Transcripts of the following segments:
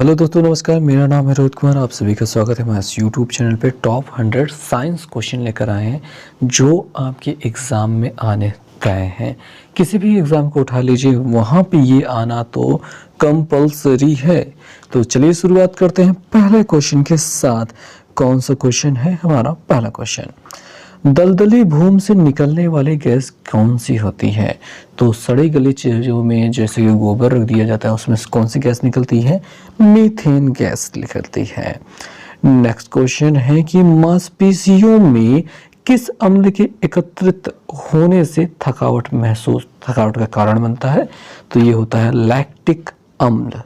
Hello दोस्तों, नमस्कार। मेरा नाम है रोहित कुमार। आप सभी का स्वागत है हमारे यूट्यूब चैनल पे। टॉप 100 साइंस क्वेश्चन लेकर आए हैं जो आपके एग्ज़ाम में आने गए हैं। किसी भी एग्ज़ाम को उठा लीजिए, वहाँ पे ये आना तो कंपलसरी है। तो चलिए शुरुआत करते हैं पहले क्वेश्चन के साथ। कौन सा क्वेश्चन है हमारा पहला क्वेश्चन? दलदली भूमि से निकलने वाली गैस कौन सी होती है? तो सड़ी गली चीज़ों में जैसे कि गोबर रख दिया जाता है, उसमें से कौन सी गैस निकलती है? मीथेन गैस निकलती है। नेक्स्ट क्वेश्चन है कि मांसपेशियों में किस अम्ल के एकत्रित होने से थकावट का कारण बनता है? तो ये होता है लैक्टिक अम्ल।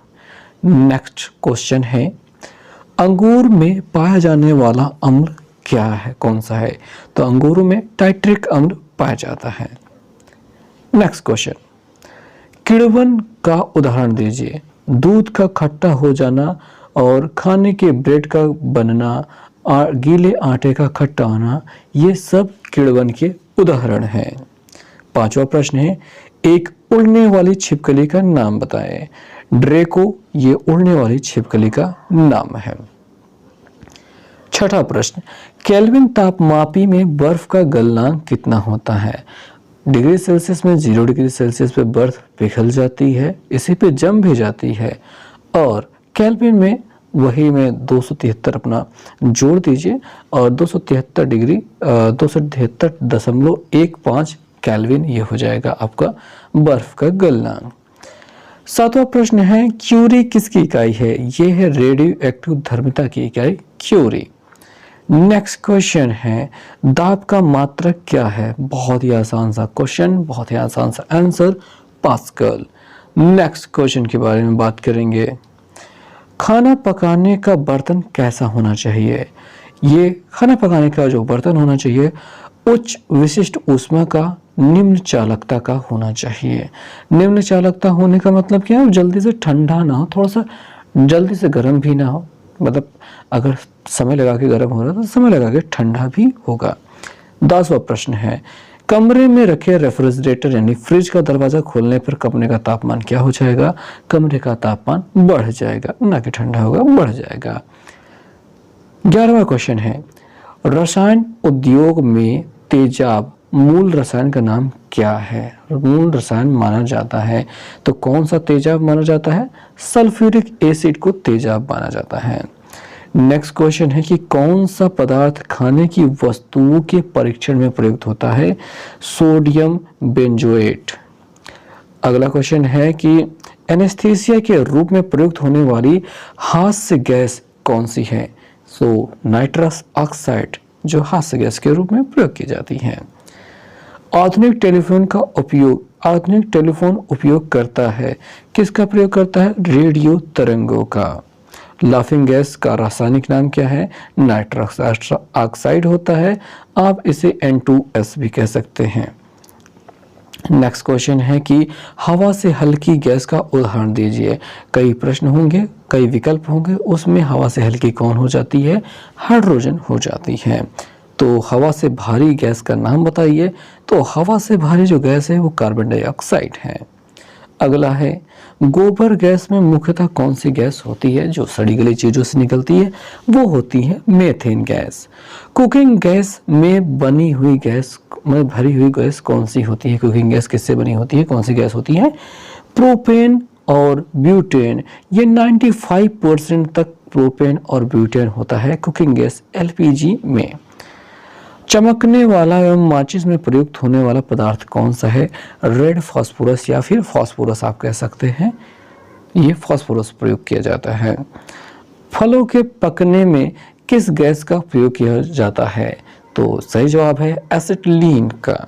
नेक्स्ट क्वेश्चन है, अंगूर में पाया जाने वाला अम्ल क्या है, कौन सा है? तो अंगूरों में टाइट्रिक अम्ल पाया जाता है। नेक्स्ट क्वेश्चन, किण्वन का उदाहरण दीजिए। दूध का खट्टा हो जाना और खाने के ब्रेड का बनना और गीले आटे का खट्टा होना, ये सब किण्वन के उदाहरण हैं। पांचवा प्रश्न है, एक उड़ने वाली छिपकली का नाम बताएं। ड्रेको ये उड़ने वाली छिपकली का नाम है। छठा प्रश्न, केल्विन तापमापी में बर्फ का गलनांक कितना होता है? डिग्री सेल्सियस में 0 डिग्री सेल्सियस पे बर्फ पिघल जाती है, इसी पे जम भी जाती है। और केल्विन में वही में 273 अपना जोड़ दीजिए और 273.15 केल्विन ये हो जाएगा आपका बर्फ का गलनांक। सातवां प्रश्न है, क्यूरी किसकी इकाई है? ये है रेडियो एक्टिव धर्मिता की इकाई क्यूरी। नेक्स्ट क्वेश्चन है, दाब का मात्रक क्या है? बहुत ही आसान सा क्वेश्चन, बहुत ही आसान सा आंसर, पास्कल। नेक्स्ट क्वेश्चन के बारे में बात करेंगे, खाना पकाने का बर्तन कैसा होना चाहिए? ये खाना पकाने का जो बर्तन होना चाहिए उच्च विशिष्ट ऊष्मा का, निम्न चालकता का होना चाहिए। निम्न चालकता होने का मतलब क्या है? जल्दी से ठंडा ना हो, थोड़ा सा जल्दी से गर्म भी ना हो, मतलब अगर समय लगा के गर्म हो रहा है तो समय लगा के ठंडा भी होगा। 10वां प्रश्न है, कमरे में रखे रेफ्रिजरेटर यानी फ्रिज का दरवाजा खोलने पर कमरे का तापमान क्या हो जाएगा? कमरे का तापमान बढ़ जाएगा, ना कि ठंडा होगा, बढ़ जाएगा। 11वां क्वेश्चन है, रसायन उद्योग में तेजाब मूल रसायन का नाम क्या है? मूल रसायन माना जाता है तो कौन सा तेजाब माना जाता है? सल्फ्यूरिक एसिड को तेजाब माना जाता है। नेक्स्ट क्वेश्चन है कि कौन सा पदार्थ खाने की वस्तुओं के परीक्षण में प्रयुक्त होता है? Sodium benzoate. अगला क्वेश्चन है कि एनेस्थीसिया के रूप में प्रयुक्त होने वाली हास्य गैस कौन सी है? सो नाइट्रस ऑक्साइड जो हास्य गैस के रूप में प्रयोग की जाती है। आधुनिक टेलीफोन उपयोग करता है, किसका प्रयोग करता है? रेडियो तरंगों का। लाफिंग गैस का रासायनिक नाम क्या है? नाइट्रस ऑक्साइड होता है, आप इसे N2S भी कह सकते हैं। नेक्स्ट क्वेश्चन है कि हवा से हल्की गैस का उदाहरण दीजिए। कई प्रश्न होंगे, कई विकल्प होंगे, उसमें हवा से हल्की कौन हो जाती है? हाइड्रोजन हो जाती है। तो हवा से भारी गैस का नाम बताइए। तो हवा से भारी जो गैस है वो कार्बन डाइऑक्साइड है। अगला है, गोबर गैस में मुख्यतः कौन सी गैस होती है जो सड़ी गली चीजों से निकलती है? वो होती है मीथेन गैस। कुकिंग गैस में बनी हुई गैस में भरी हुई गैस कौन सी होती है? कुकिंग गैस किससे बनी होती है? कौन सी गैस होती है? प्रोपेन और ब्यूटेन। ये 95% तक प्रोपेन और ब्यूटेन होता है कुकिंग गैस LPG में। चमकने वाला एवं माचिस में प्रयुक्त होने वाला पदार्थ कौन सा है? रेड फास्फोरस या फिर फास्फोरस आप कह सकते हैं, ये फास्फोरस प्रयोग किया जाता है। फलों के पकने में किस गैस का प्रयोग किया जाता है? तो सही जवाब है एसिटिलीन का।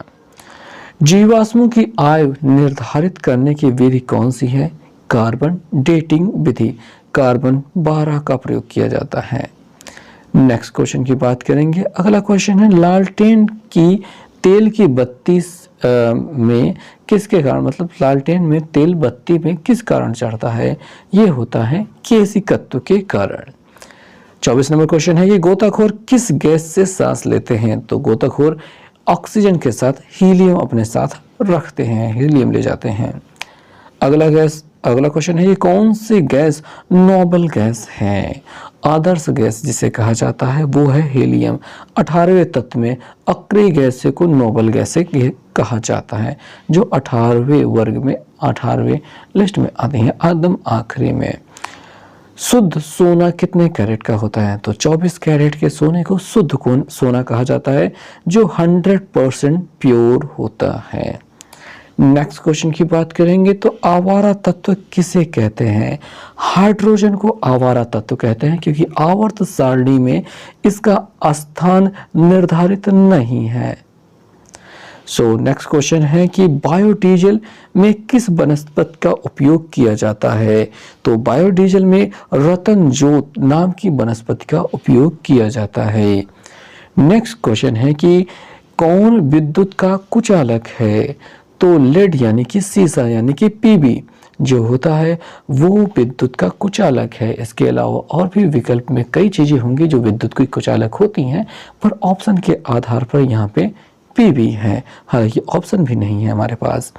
जीवाश्मों की आयु निर्धारित करने की विधि कौन सी है? कार्बन डेटिंग विधि। कार्बन 12 का प्रयोग किया जाता है। नेक्स्ट क्वेश्चन की बात करेंगे। अगला क्वेश्चन है, लालटेन की तेल की बत्ती में किसके कारण, मतलब लालटेन में तेल बत्ती में किस कारण चढ़ता है? ये होता है केशिकत्व के कारण। 24 नंबर क्वेश्चन है, ये गोताखोर किस गैस से सांस लेते हैं? तो गोताखोर ऑक्सीजन के साथ हीलियम अपने साथ रखते हैं, हीलियम ले जाते हैं। अगला गैस अगला क्वेश्चन है, ये कौन सी गैस नोबल गैस है? आदर्श गैस जिसे कहा जाता है वो है हीलियम। 18वें तत्व में अक्रिय गैस को नोबल गैस से कहा जाता है, जो 18वें वर्ग में 18वें लिस्ट में आती है, एकदम आखिरी में। शुद्ध सोना कितने कैरेट का होता है? तो 24 कैरेट के सोने को शुद्ध सोना कहा जाता है, जो 100% प्योर होता है। नेक्स्ट क्वेश्चन की बात करेंगे तो आवारा तत्व किसे कहते हैं? हाइड्रोजन को आवारा तत्व कहते हैं, क्योंकि आवर्त सारणी में इसका स्थान निर्धारित नहीं है। नेक्स्ट क्वेश्चन है कि बायोडीजल में किस वनस्पति का उपयोग किया जाता है? तो बायोडीजल में रतन जोत नाम की वनस्पति का उपयोग किया जाता है। नेक्स्ट क्वेश्चन है कि कौन विद्युत का कुचालक है? तो लेड यानी कि सीसा यानी कि पीबी जो होता है वो विद्युत का कुचालक है। इसके अलावा और भी विकल्प में कई चीजें होंगी जो विद्युत की कुचालक होती हैं, पर ऑप्शन के आधार पर यहाँ पे पीबी है, हालांकि ऑप्शन भी नहीं है हमारे पास।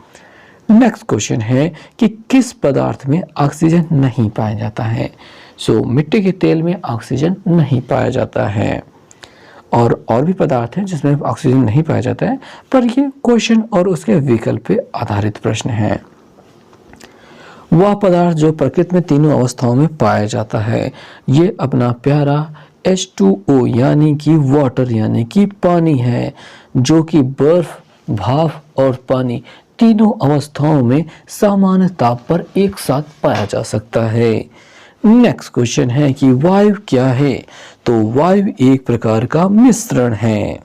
नेक्स्ट क्वेश्चन है कि किस पदार्थ में ऑक्सीजन नहीं पाया जाता है? मिट्टी के तेल में ऑक्सीजन नहीं पाया जाता है, और भी पदार्थ हैं जिसमें ऑक्सीजन नहीं पाया जाता है, पर ये क्वेश्चन और उसके विकल्प पे आधारित प्रश्न है। वह पदार्थ जो प्रकृति में तीनों अवस्थाओं में पाया जाता है, ये अपना प्यारा H2O यानी कि वाटर यानी कि पानी है, जो कि बर्फ, भाप और पानी तीनों अवस्थाओं में सामान्य ताप पर एक साथ पाया जा सकता है। नेक्स्ट क्वेश्चन है कि वायु क्या है? तो वायु एक प्रकार का मिश्रण है।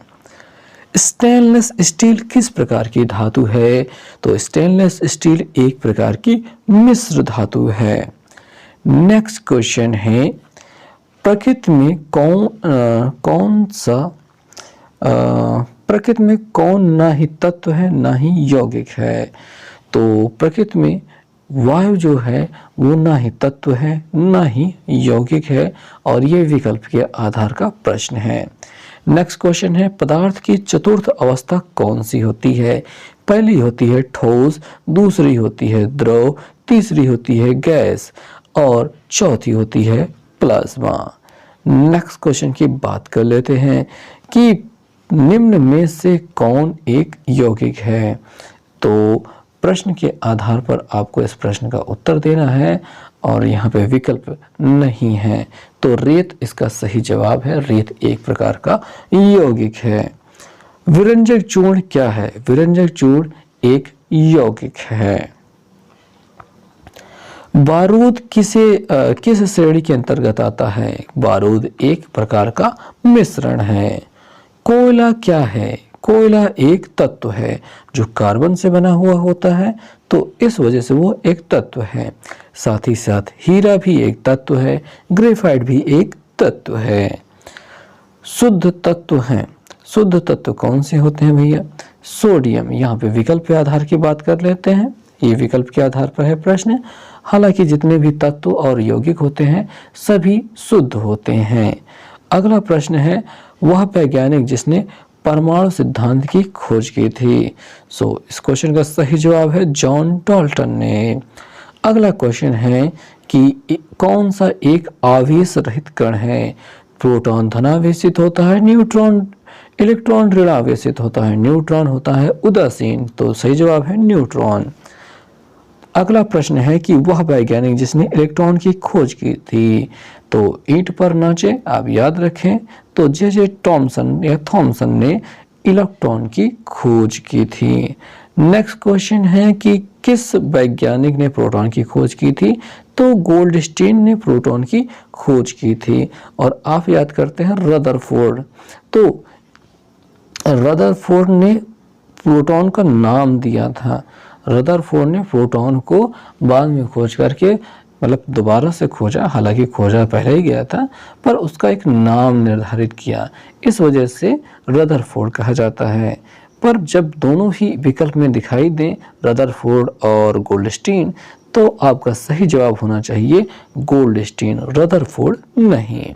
स्टेनलेस स्टील किस प्रकार की धातु है? तो स्टेनलेस स्टील एक प्रकार की मिश्र धातु है। नेक्स्ट क्वेश्चन है, प्रकृति में प्रकृति में कौन ना ही तत्व है ना ही यौगिक है? तो प्रकृति में वायु जो है वो ना ही तत्व है ना ही यौगिक है, और ये विकल्प के आधार का प्रश्न है। नेक्स्ट क्वेश्चन है, पदार्थ की चतुर्थ अवस्था कौन सी होती है? पहली होती है ठोस, दूसरी होती है द्रव, तीसरी होती है गैस और चौथी होती है प्लाज्मा। नेक्स्ट क्वेश्चन की बात कर लेते हैं कि निम्न में से कौन एक यौगिक है? तो प्रश्न के आधार पर आपको इस प्रश्न का उत्तर देना है, और यहाँ पे विकल्प नहीं है, तो रेत इसका सही जवाब है। रेत एक प्रकार का यौगिक है। विरंजक चूर्ण क्या है? विरंजक चूर्ण एक यौगिक है। बारूद किस श्रेणी के अंतर्गत आता है? बारूद एक प्रकार का मिश्रण है। कोयला क्या है? कोयला एक तत्व है जो कार्बन से बना हुआ होता है, तो इस वजह से वो एक तत्व है। साथ ही साथ हीरा भी एक तत्व है, ग्रेफाइट भी एक तत्व है। शुद्ध तत्व हैं। शुद्ध तत्व कौन से होते हैं भैया? सोडियम। यहाँ पे विकल्प के आधार की बात कर लेते हैं, ये विकल्प के आधार पर है प्रश्न। हालांकि जितने भी तत्व और यौगिक होते हैं सभी शुद्ध होते हैं। अगला प्रश्न है, वह वैज्ञानिक जिसने परमाणु सिद्धांत की खोज की थी? इस क्वेश्चन का सही जवाब है जॉन डाल्टन ने। अगला क्वेश्चन है कि कौन सा एक आवेश रहित कण है? प्रोटॉन धनावेशित होता है, न्यूट्रॉन इलेक्ट्रॉन ऋणावेशित होता है, न्यूट्रॉन होता है उदासीन। तो सही जवाब है न्यूट्रॉन। अगला प्रश्न है कि वह वैज्ञानिक जिसने इलेक्ट्रॉन की खोज की थी? तो ईंट पर नाचे, आप याद रखें, तो जे थॉमसन ने इलेक्ट्रॉन की खोज की थी। नेक्स्ट क्वेश्चन है कि किस वैज्ञानिक ने प्रोटॉन की खोज की थी? तो गोल्डस्टीन ने प्रोटॉन की खोज की थी। और आप याद करते हैं रदरफोर्ड, तो रदरफोर्ड ने प्रोटॉन का नाम दिया था। रदरफोर्ड ने प्रोटॉन को बाद में खोज करके मतलब दोबारा से खोजा, हालांकि खोजा पहले ही गया था, पर उसका एक नाम निर्धारित किया, इस वजह से रदरफोर्ड कहा जाता है। पर जब दोनों ही विकल्प में दिखाई दें रदरफोर्ड और गोल्डस्टीन, तो आपका सही जवाब होना चाहिए गोल्डस्टीन, रदरफोर्ड नहीं।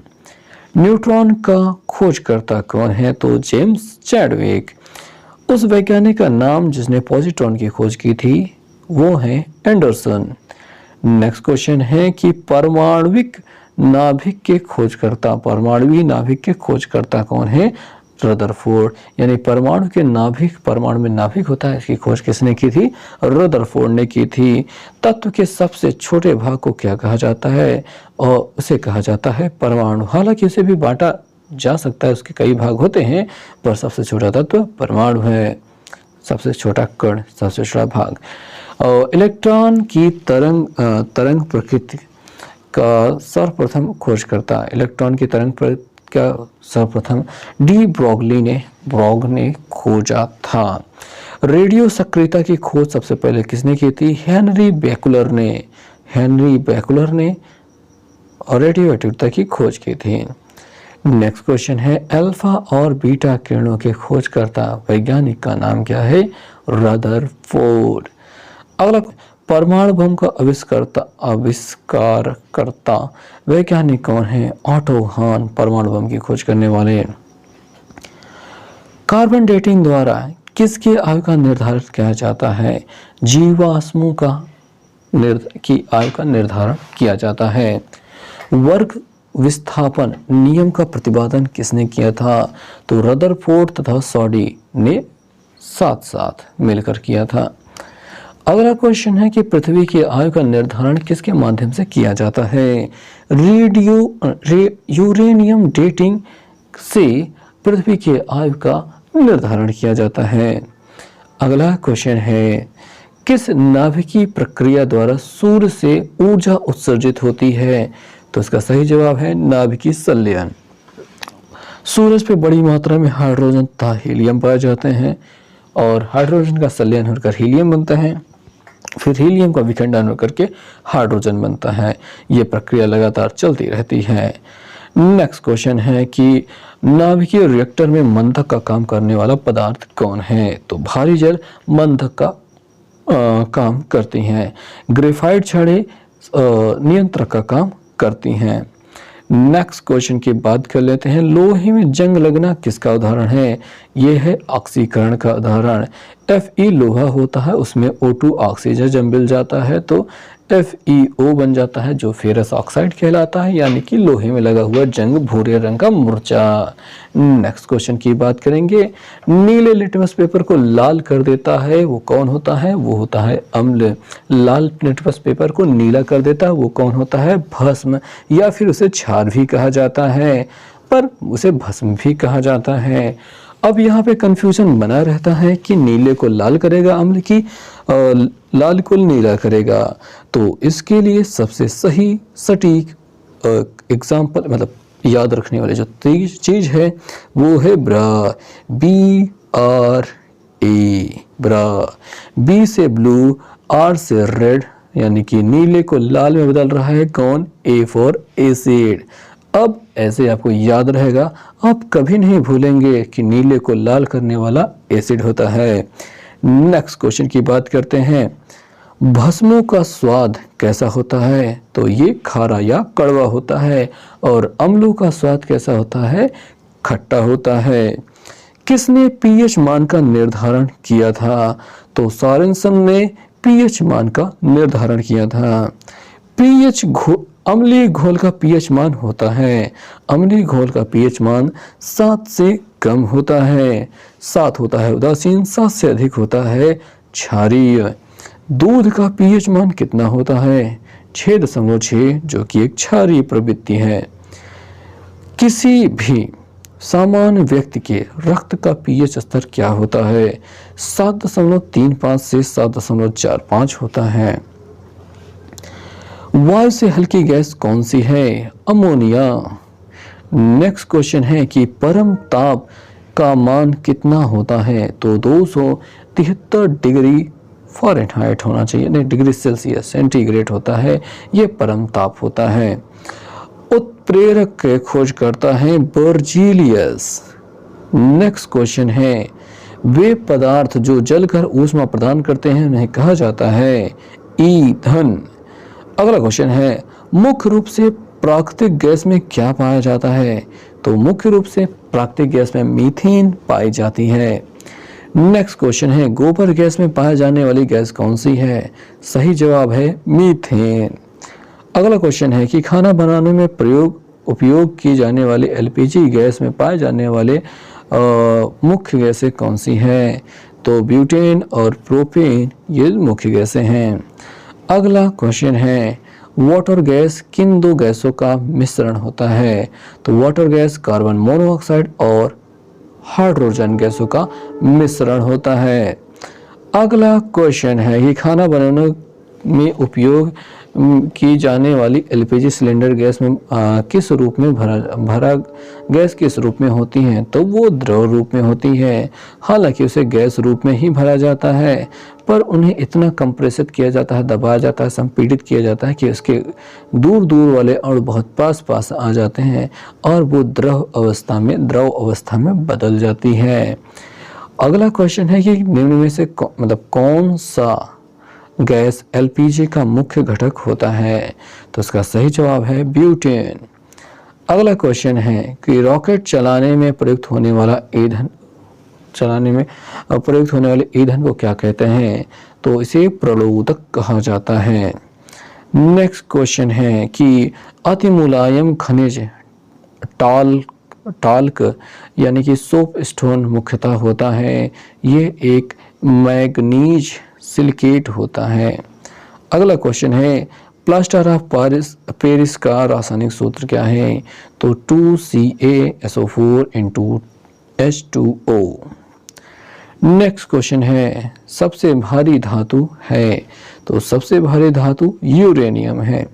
न्यूट्रॉन का खोजकर्ता कौन है? तो जेम्स चैडविक। उस वैज्ञानिक का नाम जिसने पॉजिट्रॉन की खोज की थी वो है एंडरसन। नेक्स्ट क्वेश्चन है कि परमाणविक नाभिक के खोजकर्ता, परमाणुवीय नाभिक के खोजकर्ता कौन है? रदरफोर्ड। यानी परमाणु के नाभिक, परमाणु में नाभिक होता है, इसकी खोज किसने की थी? रदरफोर्ड ने की थी। तत्व के सबसे छोटे भाग को क्या कहा जाता है? और उसे कहा जाता है परमाणु। हालांकि उसे भी बांटा जा सकता है, उसके कई भाग होते हैं, पर सबसे छोटा तत्व परमाणु है, सबसे छोटा कण, सबसे छोटा भाग। और इलेक्ट्रॉन की तरंग प्रकृति का सर्वप्रथम खोजकर्ता, इलेक्ट्रॉन की तरंग प्रकृति का सर्वप्रथम डी ब्रॉग ने खोजा था। रेडियो सक्रियता की खोज सबसे पहले किसने की थी? हेनरी बेकुलर ने और रेडियो एक्टिविटी की खोज की थी। नेक्स्ट क्वेश्चन है अल्फा और बीटा किरणों के खोजकर्ता वैज्ञानिक का नाम क्या है? रदरफोर्ड। अगला, परमाणु बम का आविष्कारकर्ता वैज्ञानिक कौन है? ऑटो हान, परमाणु बम की खोज करने वाले। कार्बन डेटिंग द्वारा किसके आयु का निर्धारण किया जाता है? जीवाश्मों की आयु का निर्धारण किया जाता है। वर्ग विस्थापन नियम का प्रतिपादन किसने किया था? तो रदरफोर्ड तथा सॉडी ने साथ साथ मिलकर किया था। अगला क्वेश्चन है कि पृथ्वी की आयु का निर्धारण किसके माध्यम से किया जाता है? यूरेनियम डेटिंग से पृथ्वी की आयु का निर्धारण किया जाता है। अगला क्वेश्चन है किस नाभिकीय प्रक्रिया द्वारा सूर्य से ऊर्जा उत्सर्जित होती है? तो इसका सही जवाब है नाभिकीय संलयन। सूरज पे बड़ी मात्रा में हाइड्रोजन तथा हीलियम पाए जाते हैं और हाइड्रोजन का संलयन होकर हीलियम बनता है, फिर हीलियम का विखंडन होकर के हाइड्रोजन बनता है। ये प्रक्रिया लगातार चलती रहती है। नेक्स्ट क्वेश्चन है कि नाभिकीय रिएक्टर में मंदक का काम करने वाला पदार्थ कौन है? तो भारी जल मंदक का काम करती हैं। ग्रेफाइट छड़ें नियंत्रक का काम करती हैं। नेक्स्ट क्वेश्चन की बात कर लेते हैं। लोहे में जंग लगना किसका उदाहरण है? यह है ऑक्सीकरण का उदाहरण। Fe लोहा होता है, उसमें O2 ऑक्सीजन जब मिल जाता है तो FeO बन जाता है, जो फेरस ऑक्साइड कहलाता है, यानी कि लोहे में लगा हुआ जंग, भूरे रंग का मूर्छा। नेक्स्ट क्वेश्चन की बात करेंगे। नीले लिटमस पेपर को लाल कर देता है, वो कौन होता है? वो होता है अम्ल। लाल लिटमस पेपर को नीला कर देता है, वो कौन होता है? भस्म, या फिर उसे क्षार भी कहा जाता है, पर उसे भस्म भी कहा जाता है। अब यहाँ पे कंफ्यूजन बना रहता है कि नीले को लाल करेगा अम्ल की लाल को नीला करेगा। तो इसके लिए सबसे सही सटीक एग्जाम्पल, मतलब याद रखने वाले जो चीज है वो है ब्रा, BRA, ब्रा। बी से ब्लू, आर से रेड, यानी कि नीले को लाल में बदल रहा है कौन? A for acid. अब ऐसे आपको याद रहेगा, आप कभी नहीं भूलेंगे कि नीले को लाल करने वाला एसिड होता है। नेक्स्ट क्वेश्चन की बात करते हैं। भस्मों का स्वाद कैसा होता है? तो ये खारा या कड़वा होता है। और अम्लों का स्वाद कैसा होता है? खट्टा होता है। किसने पीएच मान का निर्धारण किया था? तो सॉरेनसन ने पीएच मान का निर्धारण किया था। पीएच अम्लीय घोल का पीएच मान होता है, अम्लीय घोल का पीएच मान 7 से कम होता है, 7 होता है उदासीन, 7 से अधिक होता है क्षारीय। दूध का पीएच मान कितना होता है? 6.6, जो कि एक क्षारीय प्रवृत्ति है। किसी भी सामान्य व्यक्ति के रक्त का पीएच स्तर क्या होता है? 7.35 से 7.45 होता है। वायु से हल्की गैस कौन सी है? अमोनिया। नेक्स्ट क्वेश्चन है कि परम ताप का मान कितना होता है? तो 273 डिग्री फ़ारेनहाइट होना चाहिए, नहीं डिग्री सेल्सियस, सेंटीग्रेड होता है, ये परम ताप होता है। उत्प्रेरक के खोज करता है बर्जीलियस। नेक्स्ट क्वेश्चन है वे पदार्थ जो जलकर ऊष्मा प्रदान करते हैं उन्हें कहा जाता है ईंधन। अगला क्वेश्चन है मुख्य रूप से प्राकृतिक गैस में क्या पाया जाता है? तो मुख्य रूप से प्राकृतिक गैस में मीथेन पाई जाती है। नेक्स्ट क्वेश्चन है गोबर गैस में पाए जाने वाली गैस कौन सी है? सही जवाब है मीथेन। अगला क्वेश्चन है कि खाना बनाने में उपयोग की जाने वाली एलपीजी गैस में पाए जाने वाले मुख्य गैसें कौन सी हैं? तो ब्यूटेन और प्रोपेन ये मुख्य गैसें हैं। अगला क्वेश्चन है वाटर गैस किन दो गैसों का मिश्रण होता है? तो वाटर गैस कार्बन मोनोऑक्साइड और हाइड्रोजन गैसों का मिश्रण होता है। अगला क्वेश्चन है कि खाना बनाने में उपयोग की जाने वाली एलपीजी सिलेंडर गैस में किस रूप में भरा गैस किस रूप में होती है? तो वो द्रव रूप में होती है। हालांकि उसे गैस रूप में ही भरा जाता है, पर उन्हें इतना कंप्रेसित किया जाता है, दबाया जाता है, संपीड़ित किया जाता है कि उसके दूर दूर वाले अणु बहुत पास पास आ जाते हैं और वो द्रव अवस्था में बदल जाती है। अगला क्वेश्चन है कि निम्न में से कौन सा गैस एलपीजी का मुख्य घटक होता है? तो इसका सही जवाब है ब्यूटेन। अगला क्वेश्चन है कि रॉकेट चलाने में प्रयुक्त होने वाले ईंधन को क्या कहते हैं? तो इसे प्रलोदक कहा जाता है। नेक्स्ट क्वेश्चन है कि अति मुलायम खनिज टाल्क यानी कि सोप स्टोन मुख्यतः होता है। ये एक मैग्नीज सिलिकेट होता है। अगला क्वेश्चन है प्लास्टर ऑफ पेरिस का रासायनिक सूत्र क्या है? तो 2CaSO4 H2O। नेक्स्ट क्वेश्चन है सबसे भारी धातु है? तो सबसे भारी धातु यूरेनियम है।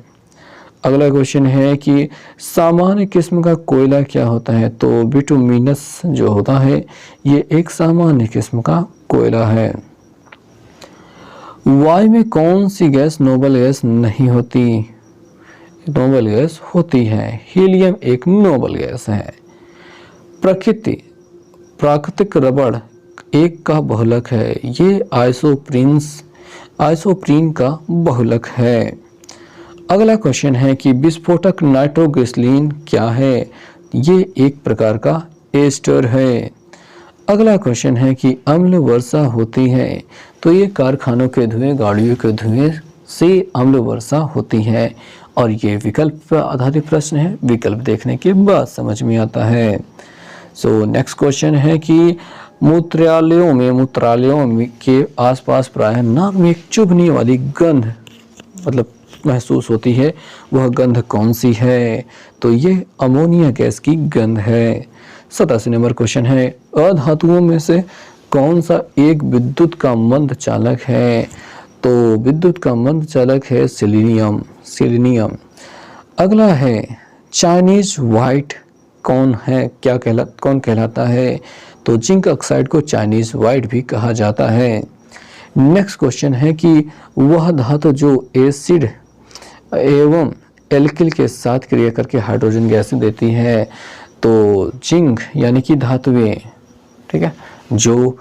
अगला क्वेश्चन है कि सामान्य किस्म का कोयला क्या होता है? तो बिटुमिनस जो होता है ये एक सामान्य किस्म का कोयला है। वायु में कौन सी गैस नोबल गैस नहीं होती? नोबल गैस होती है। हीलियम एक नोबल गैस है। प्राकृतिक रबड़ एक का बहुलक है। ये आइसोप्रीन का बहुलक है। अगला क्वेश्चन है कि विस्फोटक नाइट्रोग्लिसरीन क्या है? ये एक प्रकार का एस्टर है। अगला क्वेश्चन है कि अम्ल वर्षा होती है? तो ये कारखानों के धुएं, गाड़ियों के धुएं से अम्ल वर्षा होती है और ये विकल्प पर आधारित प्रश्न है। विकल्प देखने के बाद समझ में आता है। सो नेक्स्ट क्वेश्चन है कि मूत्रालयों के आसपास प्रायः नाक में एक चुभने वाली गंध महसूस होती है, वह गंध कौन सी है? तो ये अमोनिया गैस की गंध है। 87 नंबर क्वेश्चन है अधातुओं में से कौन सा एक विद्युत का मंद चालक है? तो विद्युत का मंद चालक है सेलेनियम। अगला है चाइनीज व्हाइट कौन कहलाता है? तो जिंक ऑक्साइड को चाइनीज व्हाइट भी कहा जाता है। नेक्स्ट क्वेश्चन है कि वह धातु जो एसिड एवं एल्किल के साथ क्रिया करके हाइड्रोजन गैस देती है, तो जिंक यानी कि धातुएं, ठीक है, जो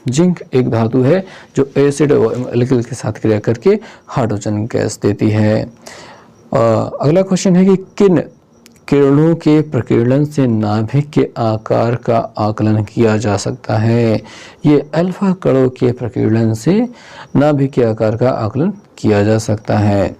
जिंक एक धातु है जो एसिड और एल्किल के साथ क्रिया करके हाइड्रोजन गैस देती है। अगला क्वेश्चन है कि किन किरणों के प्रकीर्णन से नाभिक के आकार का आकलन किया जा सकता है? ये अल्फा कणों के प्रकीर्णन से नाभिक के आकार का आकलन किया जा सकता है।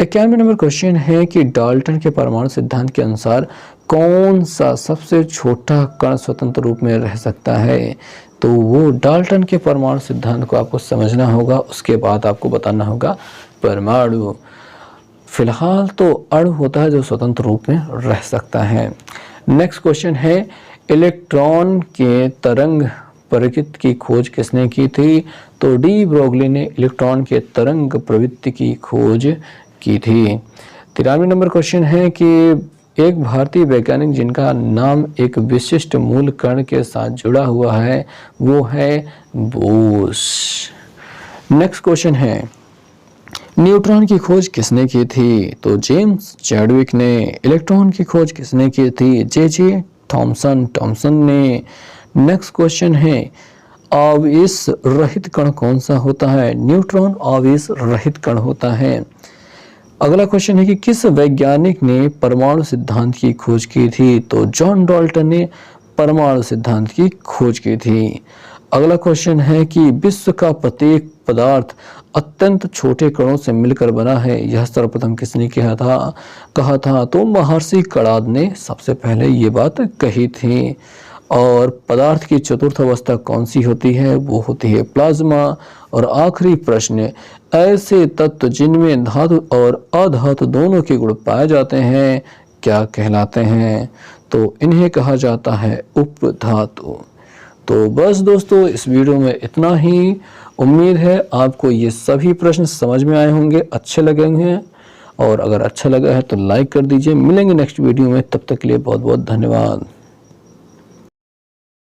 91 नंबर क्वेश्चन है कि डाल्टन के परमाणु सिद्धांत के अनुसार कौन सा सबसे छोटा कण स्वतंत्र रूप में रह सकता है? तो वो डाल्टन के परमाणु सिद्धांत को आपको समझना होगा, उसके बाद आपको बताना होगा परमाणु। फिलहाल तो अणु होता है जो स्वतंत्र रूप में रह सकता है। नेक्स्ट क्वेश्चन है इलेक्ट्रॉन के तरंग प्रकृति की खोज किसने की थी? तो डी ब्रोगली ने इलेक्ट्रॉन के तरंग प्रवृत्ति की खोज की थी। 93 नंबर क्वेश्चन है कि एक भारतीय वैज्ञानिक जिनका नाम एक विशिष्ट मूल कण के साथ जुड़ा हुआ है वो है बोस। नेक्स्ट क्वेश्चन है न्यूट्रॉन की खोज किसने की थी? तो जेम्स चैडविक ने। इलेक्ट्रॉन की खोज किसने की थी? जे थॉमसन ने। नेक्स्ट क्वेश्चन है आवेश रहित कण कौन सा होता है? न्यूट्रॉन आवेश रहित कण होता है। अगला क्वेश्चन है कि किस वैज्ञानिक ने परमाणु सिद्धांत की खोज की थी? तो जॉन डाल्टन ने परमाणु सिद्धांत की खोज की थी। अगला क्वेश्चन है कि विश्व का प्रत्येक पदार्थ अत्यंत छोटे कणों से मिलकर बना है, यह सर्वप्रथम किसने कहा था? तो महर्षि कणाद ने सबसे पहले ये बात कही थी। और पदार्थ की चतुर्थ अवस्था कौन सी होती है? वो होती है प्लाज्मा। और आखिरी प्रश्न, ऐसे तत्व जिनमें धातु और अधातु दोनों के गुण पाए जाते हैं क्या कहलाते हैं? तो इन्हें कहा जाता है उपधातु। तो बस दोस्तों, इस वीडियो में इतना ही। उम्मीद है आपको ये सभी प्रश्न समझ में आए होंगे, अच्छे लगे होंगे। और अगर अच्छा लगा है तो लाइक कर दीजिए। मिलेंगे नेक्स्ट वीडियो में, तब तक के लिए बहुत बहुत धन्यवाद।